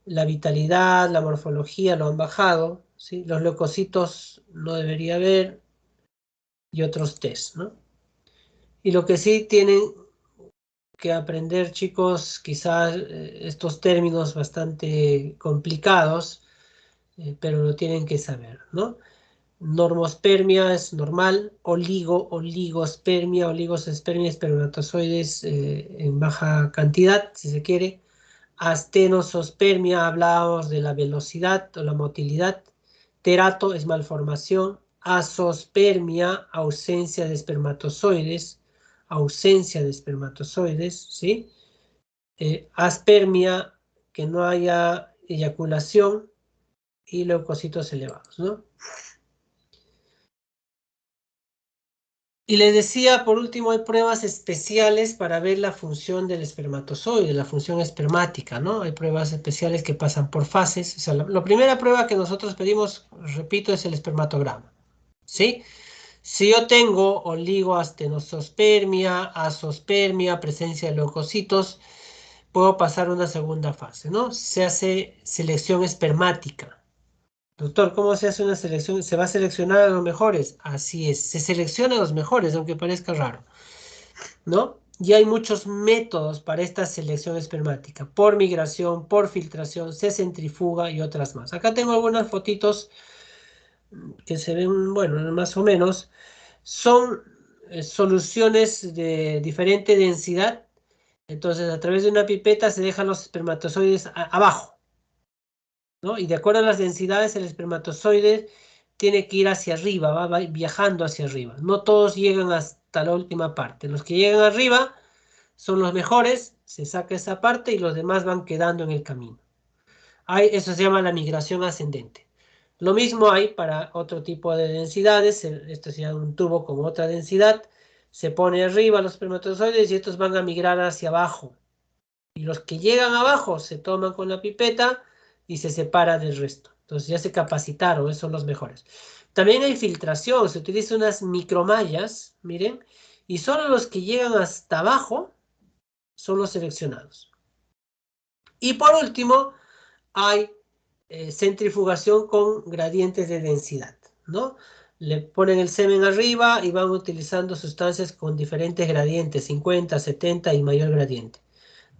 La vitalidad, la morfología lo han bajado, ¿sí? Los leucocitos no debería haber, y otros test, ¿no? Y lo que sí tienen que aprender, chicos, quizás estos términos bastante complicados, pero lo tienen que saber, ¿no? Normospermia es normal, oligospermia, oligospermia, espermatozoides en baja cantidad, si se quiere. Astenosospermia, hablábamos de la velocidad o la motilidad. Terato es malformación. Azospermia, ausencia de espermatozoides, ¿sí? Aspermia, que no haya eyaculación, y leucocitos elevados, ¿no? Y les decía, por último, hay pruebas especiales para ver la función del espermatozoide, la función espermática, ¿no? Hay pruebas especiales que pasan por fases. O sea, la primera prueba que nosotros pedimos, repito, es el espermatograma, ¿sí? Si yo tengo oligoastenosospermia, azospermia, presencia de leucocitos, puedo pasar a una segunda fase, ¿no? Se hace selección espermática. Doctor, ¿cómo se hace una selección? ¿Se va a seleccionar a los mejores? Así es, se selecciona a los mejores, aunque parezca raro, ¿no? Y hay muchos métodos para esta selección espermática, por migración, por filtración, se centrifuga y otras más. Acá tengo algunas fotitos que se ven, bueno, más o menos. Son soluciones de diferente densidad. Entonces, a través de una pipeta se dejan los espermatozoides abajo, ¿no? Y de acuerdo a las densidades, el espermatozoide tiene que ir hacia arriba, va viajando hacia arriba. No todos llegan hasta la última parte. Los que llegan arriba son los mejores, se saca esa parte y los demás van quedando en el camino. Eso se llama la migración ascendente. Lo mismo hay para otro tipo de densidades. Esto se llama un tubo con otra densidad. Se pone arriba los espermatozoides y estos van a migrar hacia abajo. Y los que llegan abajo se toman con la pipeta y se separa del resto. Entonces ya se capacitaron, esos son los mejores. También hay filtración, se utilizan unas micromallas, miren, y solo los que llegan hasta abajo son los seleccionados. Y por último, hay centrifugación con gradientes de densidad, ¿no? Le ponen el semen arriba y van utilizando sustancias con diferentes gradientes, 50, 70 y mayor gradiente,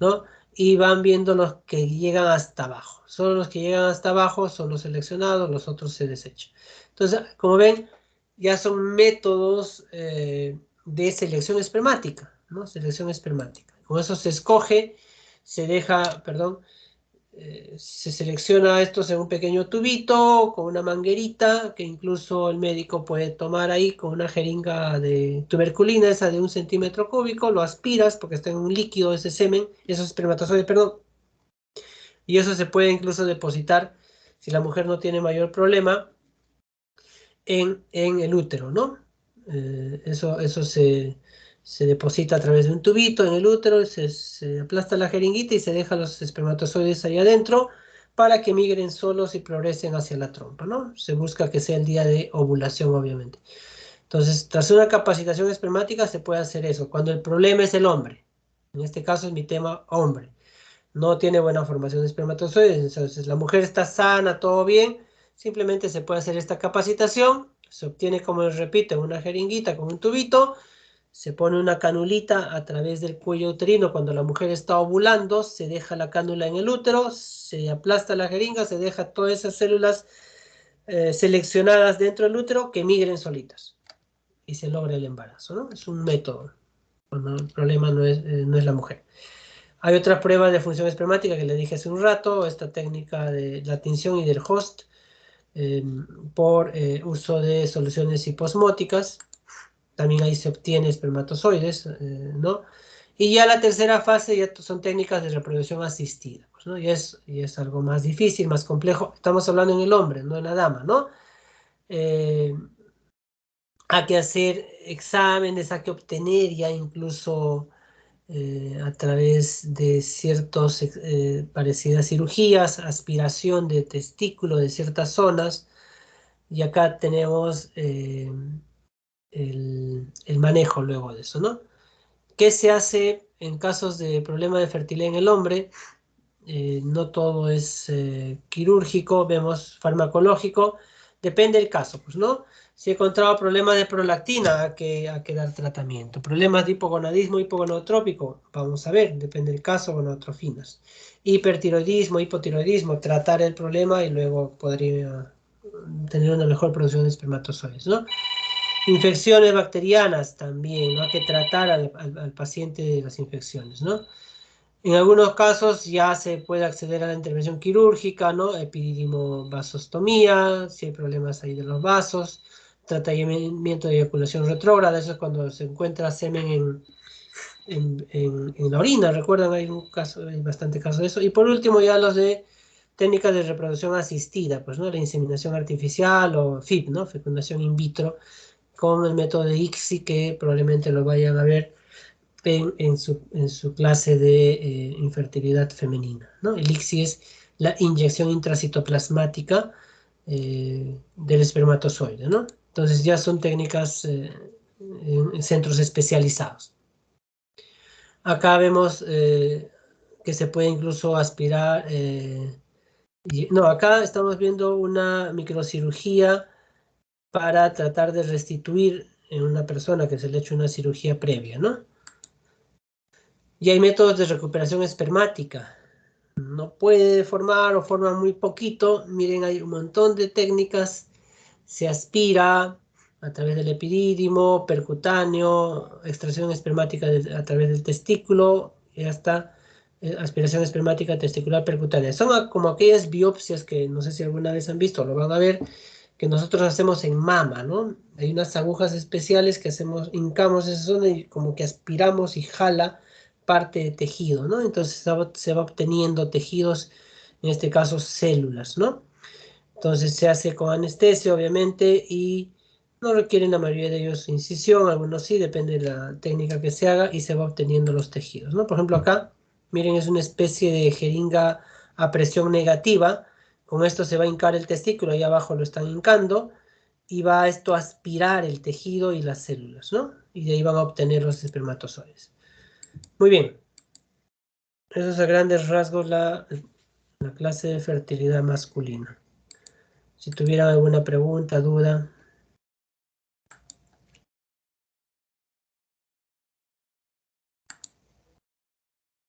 ¿no? Y van viendo los que llegan hasta abajo. Solo los que llegan hasta abajo son los seleccionados, los otros se desechan. Entonces, como ven, ya son métodos de selección espermática, ¿no? Selección espermática. Con eso se escoge, se deja, perdón, Se selecciona estos en un pequeño tubito con una manguerita que incluso el médico puede tomar ahí con una jeringa de tuberculina, esa de 1 centímetro cúbico, lo aspiras porque está en un líquido ese semen, esos espermatozoides, perdón, y eso se puede incluso depositar, si la mujer no tiene mayor problema, en el útero, ¿no? Eso se deposita a través de un tubito en el útero, se aplasta la jeringuita y se deja los espermatozoides ahí adentro para que migren solos y progresen hacia la trompa, ¿no? Se busca que sea el día de ovulación, obviamente. Entonces, tras una capacitación espermática se puede hacer eso, cuando el problema es el hombre. En este caso es mi tema hombre. No tiene buena formación de espermatozoides, entonces la mujer está sana, todo bien, simplemente se puede hacer esta capacitación, se obtiene, como les repito, en una jeringuita con un tubito, se pone una canulita a través del cuello uterino cuando la mujer está ovulando, se deja la cánula en el útero, se aplasta la jeringa, se deja todas esas células seleccionadas dentro del útero que migren solitas y se logra el embarazo, ¿no? Es un método, cuando el problema no es la mujer. Hay otra prueba de función espermática que le dije hace un rato, esta técnica de la tinción y del host eh, por uso de soluciones hiposmóticas. También ahí se obtiene espermatozoides, ¿no? Y ya la tercera fase ya son técnicas de reproducción asistida, pues, ¿no? Y es algo más difícil, más complejo. Estamos hablando en el hombre, no en la dama, ¿no? Eh, Hay que hacer exámenes, hay que obtener ya incluso a través de ciertas parecidas cirugías, aspiración de testículo de ciertas zonas, y acá tenemos el manejo luego de eso, ¿no? ¿Qué se hace en casos de problema de fertilidad en el hombre? No todo es quirúrgico, vemos farmacológico, depende del caso, pues, ¿no? Si he encontrado problemas de prolactina, hay que dar tratamiento. Problemas de hipogonadismo, hipogonadotrópico, vamos a ver, depende del caso, gonadotrofinas. Hipertiroidismo, hipotiroidismo, tratar el problema y luego podría tener una mejor producción de espermatozoides, ¿no? Infecciones bacterianas también, ¿no? Hay que tratar al paciente de las infecciones, ¿no? En algunos casos ya se puede acceder a la intervención quirúrgica, ¿no? Epididimo-vasostomía, si hay problemas ahí de los vasos, tratamiento de eyaculación retrógrada, eso es cuando se encuentra semen en la orina, recuerdan, hay bastante casos de eso. Y por último ya los de técnicas de reproducción asistida, pues, ¿no? La inseminación artificial o FIV, ¿no? Fecundación in vitro, con el método de ICSI, que probablemente lo vayan a ver en su clase de infertilidad femenina, ¿no? El ICSI es la inyección intracitoplasmática del espermatozoide, ¿no? Entonces ya son técnicas en centros especializados. Acá vemos que se puede incluso aspirar, no, acá estamos viendo una microcirugía para tratar de restituir en una persona que se le ha hecho una cirugía previa, ¿no? Y hay métodos de recuperación espermática. No puede formar o forma muy poquito. Miren, hay un montón de técnicas. Se aspira a través del epidídimo, percutáneo, extracción espermática a través del testículo y hasta aspiración espermática testicular percutánea. Son como aquellas biopsias que no sé si alguna vez han visto, lo van a ver, que nosotros hacemos en mama, ¿no? Hay unas agujas especiales que hacemos, hincamos esa zona y como que aspiramos y jala parte de tejido, ¿no? Entonces se va obteniendo tejidos, en este caso células, ¿no? Entonces se hace con anestesia, obviamente, y no requieren la mayoría de ellos incisión, algunos sí, depende de la técnica que se haga, y se va obteniendo los tejidos, ¿no? Por ejemplo, acá, miren, es una especie de jeringa a presión negativa. Con esto se va a hincar el testículo, ahí abajo lo están hincando, y va esto a aspirar el tejido y las células, ¿no? Y de ahí van a obtener los espermatozoides. Muy bien. Eso es a grandes rasgos la clase de fertilidad masculina. Si tuvieran alguna pregunta, duda.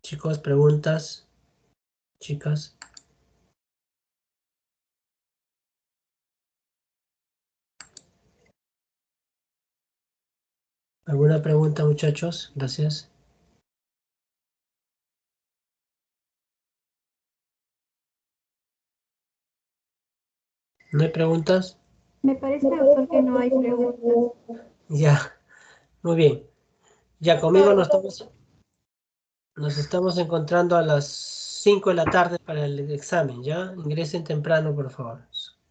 Chicos, preguntas. Chicas. ¿Alguna pregunta, muchachos? Gracias. ¿No hay preguntas? Me parece, doctor, que no hay preguntas. Ya, muy bien. Ya conmigo Doctor, nos estamos encontrando a las 5 de la tarde para el examen, ¿ya? Ingresen temprano, por favor.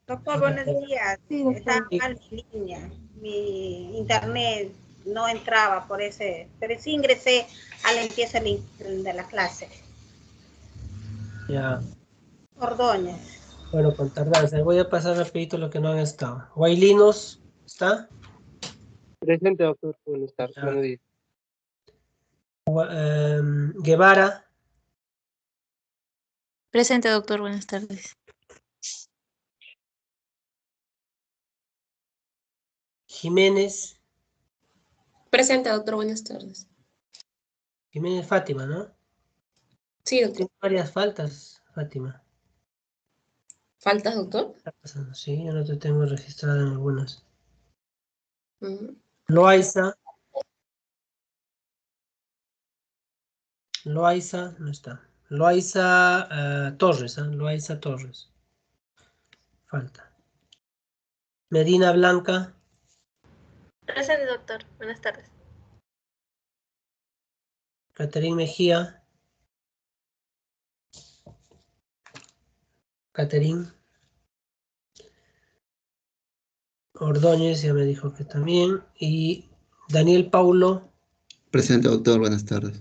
doctor, buenos días. Sí, Estaba doctor. mal mi línea. Mi internet no entraba por ese, pero sí ingresé a la empieza de la clase. Ya, Ordóñez. bueno, con tardanza. Voy a pasar rapidito lo que no han estado. Guailinos, ¿está? Presente, doctor. Buenas tardes. Ya. Buenos días. Guevara, Presente, doctor. Buenas tardes. Jiménez, Presente, doctor. Buenas tardes. Jiménez Fátima, ¿no? Sí, doctor. Tiene varias faltas, Fátima. ¿Faltas, doctor? Está pasando, sí, yo no te tengo registrado en algunas. Mm. Loaiza, no está. Loaiza Torres, ¿ah? Loaiza Torres. Falta. Medina Blanca, Presente, doctor. Buenas tardes. Caterín Mejía, Caterín Ordóñez, ya me dijo que también. Y Daniel Paulo, Presente, doctor. Buenas tardes.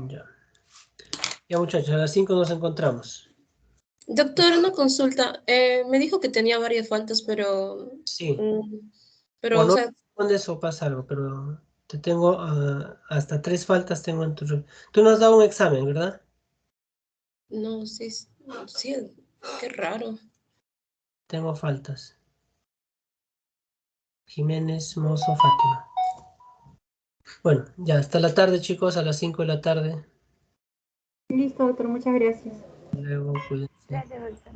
ya. Ya muchachos, a las 5 nos encontramos. Doctor, una consulta. Me dijo que tenía varias faltas, pero... Sí. pero, O o no sea, respondes o pasa algo, pero te tengo hasta 3 faltas tengo en tu... Tú no has dado un examen, ¿verdad? no, sí, sí, qué raro. Tengo faltas. Jiménez, Mozo, Fátima. Bueno, ya, hasta la tarde, chicos, a las 5 de la tarde. Listo, doctor. Muchas gracias. Luego, cuídense. Gracias, doctor.